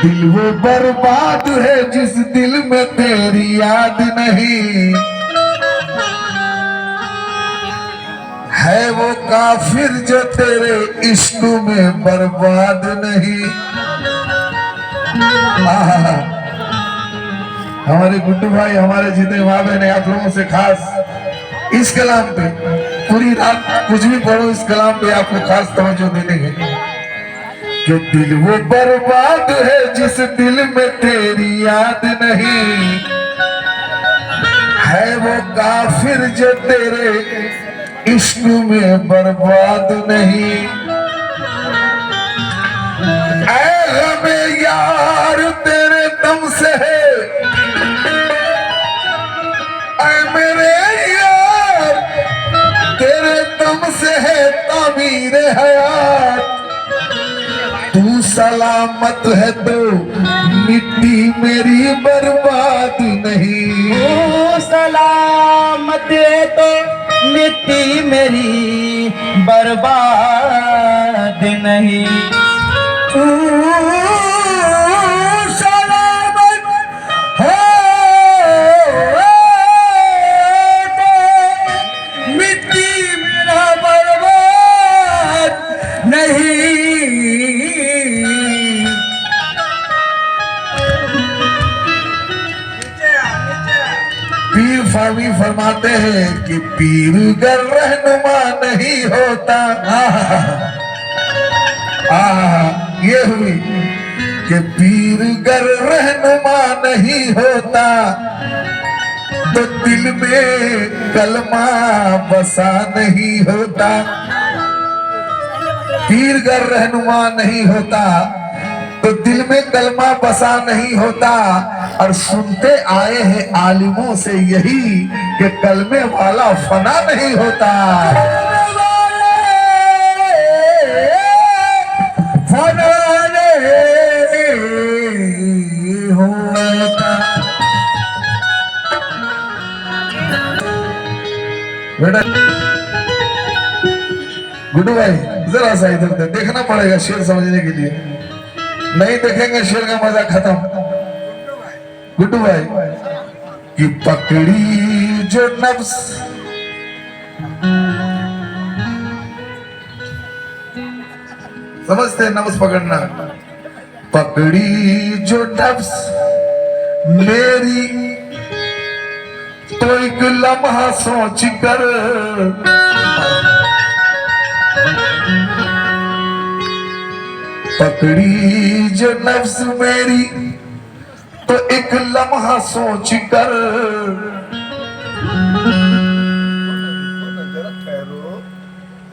दिल वो बर्बाद है जिस दिल में तेरी याद नहीं, है वो काफिर जो तेरे इश्क में बर्बाद नहीं। हमारे गुड्डू भाई, हमारे जितने माँ बहन है, आप लोगों से खास इस कलाम पे पूरी रात कुछ भी पढ़ो, इस कलाम पे आपको खास तवज्जो देने कि दिल वो बर्बाद है जिस दिल में तेरी याद नहीं, है वो काफिर जो तेरे इश्क में बर्बाद नहीं। ऐ गमे यार तेरे दम से है, ऐ मेरे यार तेरे दम से है तामीर हयात, तू सलामत है तो मिट्टी मेरी बर्बाद नहीं, तू सलामत है तो मिट्टी मेरी बर्बाद नहीं। तू सलामत हो तो मिट्टी मेरा बर्बाद नहीं। पीर फामी फरमाते हैं कि पीर गर रहनुमा नहीं होता। ये हुई कि पीर गर रहनुमा नहीं होता तो दिल में कलमा बसा नहीं होता। पीर गर रहनुमा नहीं होता तो दिल में कलमा बसा नहीं होता। और सुनते आए हैं आलिमों से यही कि कलमे वाला फना नहीं होता, फना नहीं होता। बेटा गुड्डू भाई जरा सा इधर देखना पड़ेगा शेर समझने के लिए, नहीं देखेंगे शेर का मजा खत्म। गुड्डू भाई कि पकड़ी जो नफ्स, समझते नफ्स पकड़ना, पकड़ी जो नफ्स मेरी तो एक लम्हा सोच कर, पकड़ी जो नफ्स मेरी तो एक लम्हा सोच कर,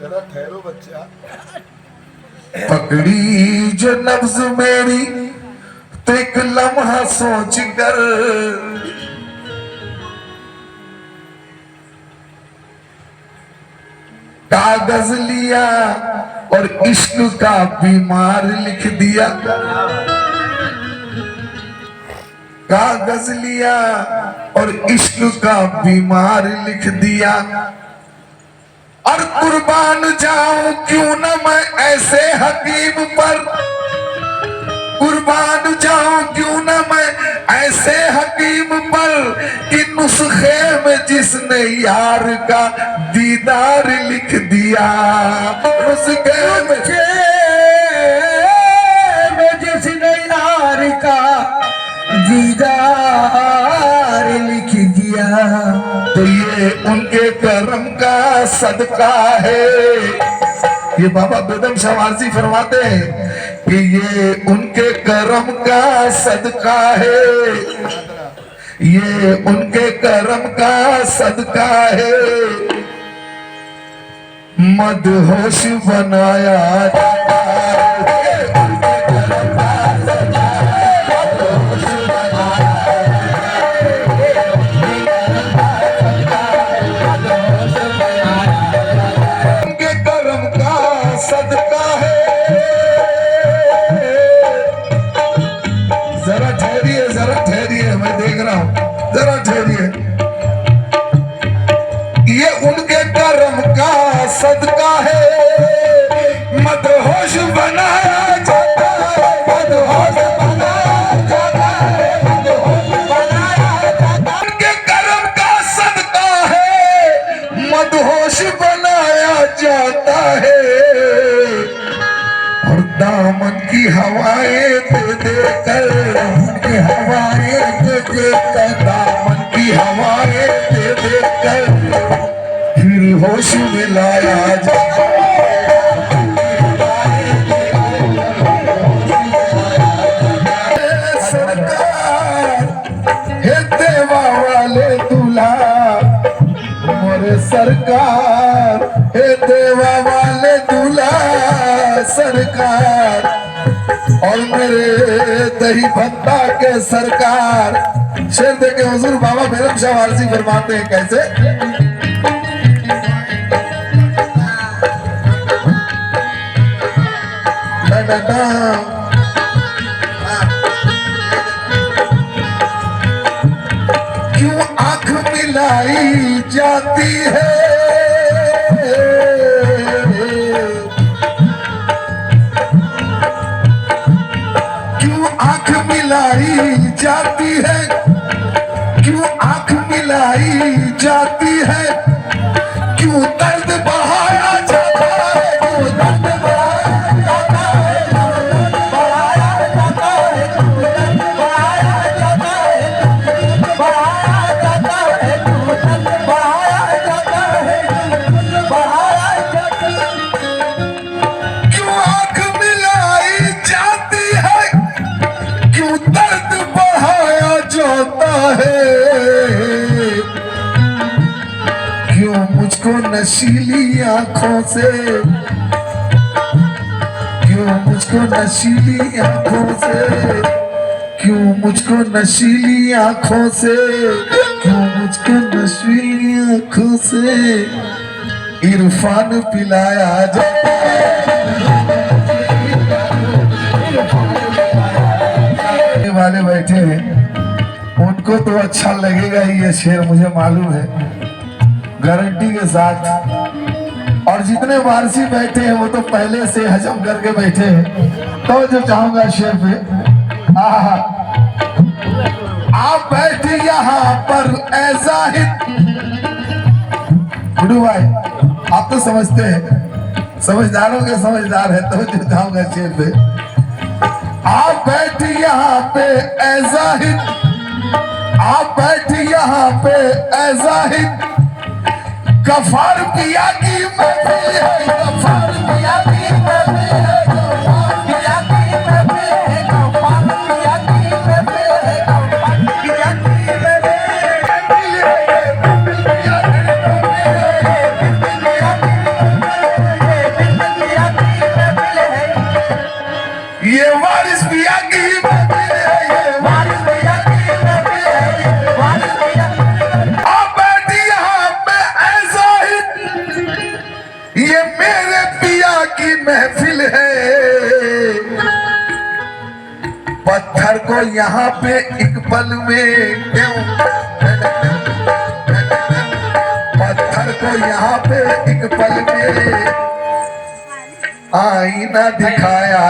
जरा ठहरो बच्चा, पकड़ी जो नफ्स मेरी तो एक लम्हा सोच कर, कागज लिया और इश्क का बीमार लिख दिया, कागज लिया और इश्क का बीमार लिख दिया। और कुर्बान जाऊं क्यों न मैं ऐसे हकीम पर, कुर्बान जाऊं क्यों न मैं ऐसे हकीम पर कि नुस्खे में जिसने यार का दीदार लिख दिया, नुस्खे में जिसने यार का दीदार लिख दिया। तो ये उनके करम का सदका है, ये बाबा बेदम शवारजी फरमाते हैं कि ये उनके करम का सदका है, ये उनके करम का सदका है। मदहोश बनाया सदका है। जरा ठहरिए मैं देख रहा हूं, जरा ठहरिए। ये उनके कर्म का सदका है, मदहोश बना दामन की हवाएं दे दे कर, दामन की हवाएं दे दे कर, दामन की हवाएं दे दे कर फिर होश में लाया जा। सरकार हे देवा वाले दूल्हा, मोरे सरकार हे देवा वाले दूल्हा सरकार, और मेरे दही भत्ता के सरकार। शेर दे के हुजूर बाबा बेगम शाह वारसी फरमाते हैं कैसे? क्यों आंख मिलाई जाती है, क्यों आंख मिलाई जाती है, क्यों आंख मिलाई जाती है, क्यों दर्द बढ़ाया जाता है, क्यों दर्द बढ़ाया जाता है, बढ़ाया जाता है, बढ़ाया जाता है, बढ़ाया जाता है, बढ़ाया जाता है, बढ़ाया जाता है। क्यों आंख मिलाई जाती है, क्यों दर्द बढ़ाया जाता है, क्यों मुझको नशीली आंखों से, क्यों मुझको नशीली आंखों से, क्यों मुझको नशीली आंखों से, क्यों मुझको नशीली आंखों से इरफान पिलाया जाता है। वाले बैठे हैं उनको तो अच्छा लगेगा ही ये शेर, मुझे मालूम है गारंटी के साथ। और जितने वारसी बैठे हैं वो तो पहले से हजम करके बैठे हैं। तो जो चाहूंगा शेर पे, आप बैठे यहाँ पर ऐ जाहिद। गुड्डू भाई आप तो समझते हैं, समझदारों के समझदार है। तो जो चाहूंगा शेर पे, आप बैठे यहाँ पे ऐ जाहिद, आप बैठे यहाँ पे ऐ जाहिद, गफार पिया की महफिल है, गफार पिया की महफिल है, गफार पिया की महफिल है, गफार पिया की महफिल है, गफार पिया की महफिल है, महफिल पिया की महफिल है, ये वारिस पिया की महफिल है, ये वारिस पिया की महफिल है, ये वारिस पिया आप बैठी यहाँ पे ऐसा ही, ये मेरे पिया की महफिल है। पत्थर को यहाँ पे एक पल में क्यों, पत्थर को यहाँ पे एक पल में आईना दिखाया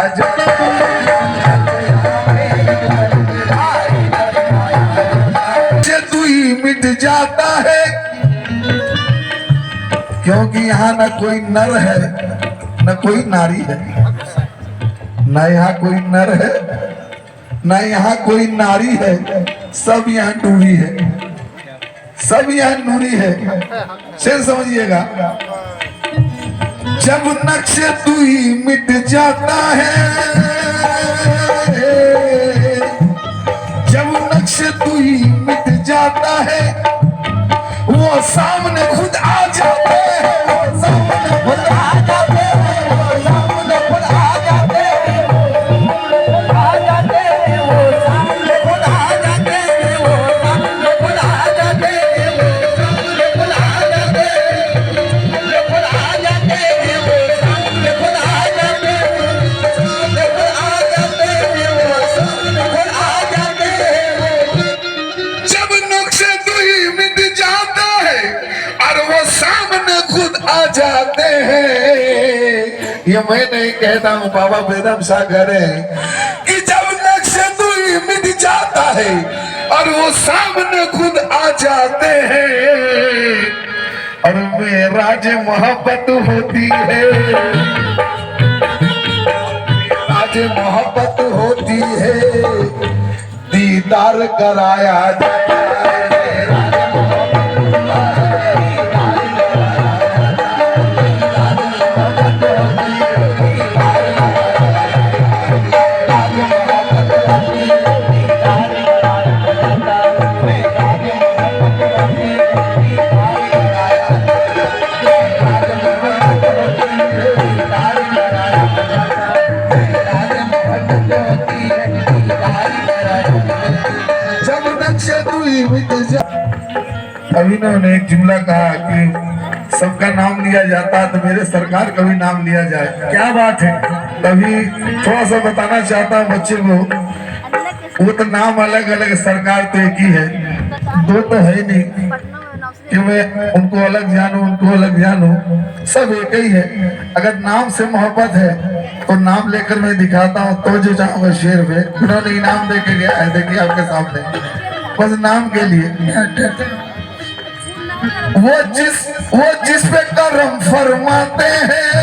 तू ही मिट जाता है, क्योंकि यहाँ न कोई नर है न कोई नारी है, न यहाँ कोई नर है न यहाँ कोई नारी है, सब यहाँ नूरी है, सब यहाँ नूरी है। शेर समझिएगा, जब नक्शे तू ही मिट जाता है, जब नक्शे तू ही मिट जाता है, वो सामने खुद आ जाते हैं, वो सामने खुद आ जाते हैं, वो सामने खुद आ जाते हैं, आ जाते हैं, वो सामने खुद आ जाते हैं, वो सामने खुद आ जाते हैं, वो सामने खुद आ जाते हैं, खुद आ जाते हैं, वो सामने खुद आ जाते हैं, सामने खुद आ जाते हैं, वो सामने खुद आ जाते हैं। जब नक्शे तू ही मिट जाता है और वो सामने खुद आ जाते हैं, ये मैं नहीं कहता हूँ, बाबा बेदम शाह करे कि जब नक्शे तू ही मिट जाता है और वो सामने खुद आ जाते हैं, और मेराज मोहब्बत होती है, मेराज सच्ची मोहब्बत होती है, दीदार कराया जाता है। अभी इन्होंने एक जुमला कहा कि सबका नाम लिया जाता है तो मेरे सरकार का भी नाम लिया जाए। क्या बात है। तभी थोड़ा सा बताना चाहता हूँ बच्चे को, वो तो नाम अलग अलग, सरकार तो एक ही है, दो तो है नहीं कि मैं उनको अलग जानूं उनको अलग जानूं, सब एक ही है। अगर नाम से मोहब्बत है तो नाम लेकर मैं दिखाता हूँ तो जो चाहूंगा शेर पे। उन्होंने इनाम दे के गया है, देखिए आपके सामने, बस नाम के लिए। वो जिस पे करम फरमाते हैं,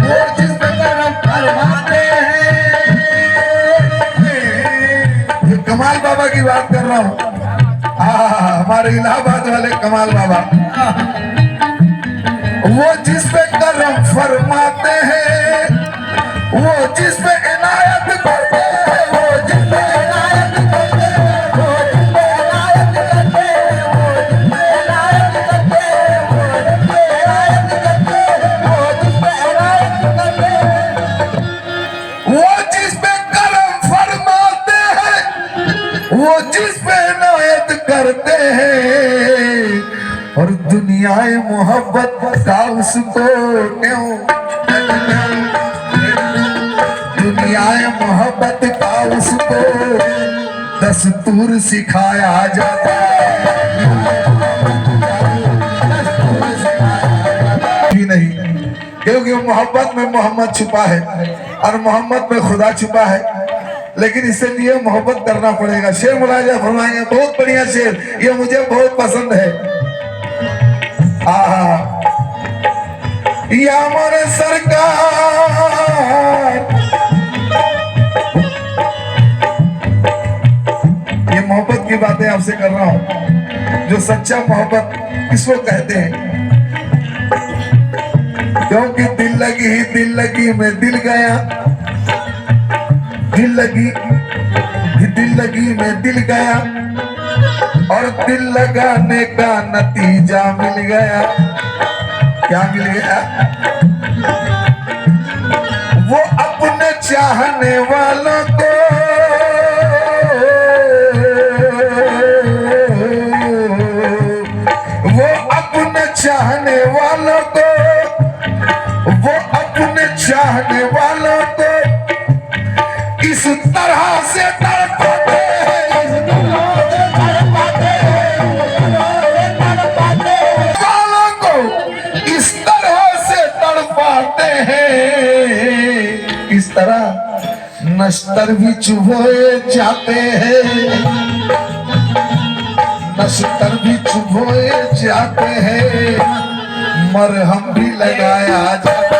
वो जिस पे करम फरमाते हैं, ये कमाल बाबा की बात कर रहा हूँ, हमारे इलाहाबाद वाले कमाल बाबा। वो जिस पे करम फरमाते हैं, वो जिस पे इनायत करते हैं, वो जिस पे इनायत करते हैं, वो जिस पे इनायत करते हैं, वो जिस पे इनायत करते हैं, वो जिस पे इनायत करते हैं, वो जिस पे करम फरमाते हैं, वो जिस पे इनायत करते हैं, और दुनियाए मोहब्बत का उसको क्यों, दुनियाए मोहब्बत का उसको दस्तूर सिखाया जाता ही नहीं, क्योंकि मोहब्बत में मोहम्मद छुपा है और मोहम्मद में खुदा छुपा है। लेकिन इससे लिए मोहब्बत करना पड़ेगा। शेर मुलाजा फरमाएंगे, बहुत बढ़िया शेर, ये मुझे बहुत पसंद है। या मोरे सरकार, ये मोहब्बत की बातें आपसे कर रहा हूं, जो सच्चा मोहब्बत किसको कहते हैं। क्योंकि दिल लगी में दिल गया, दिल लगी में दिल गया, और दिल लगाने का नतीजा मिल गया। क्या मिल गया? वो अपने चाहने वालों को, वो अपने चाहने वालों को, वो अपने चाहने वालों को इस तरह से तड़पाते हैं, इस तरह से तड़पाते हैं, वालों को इस तरह से तड़पाते हैं, इस तरह नश्तर भी चुभोए जाते हैं, नश्तर भी चुभोए जाते हैं, मरहम भी लगाया जाता है।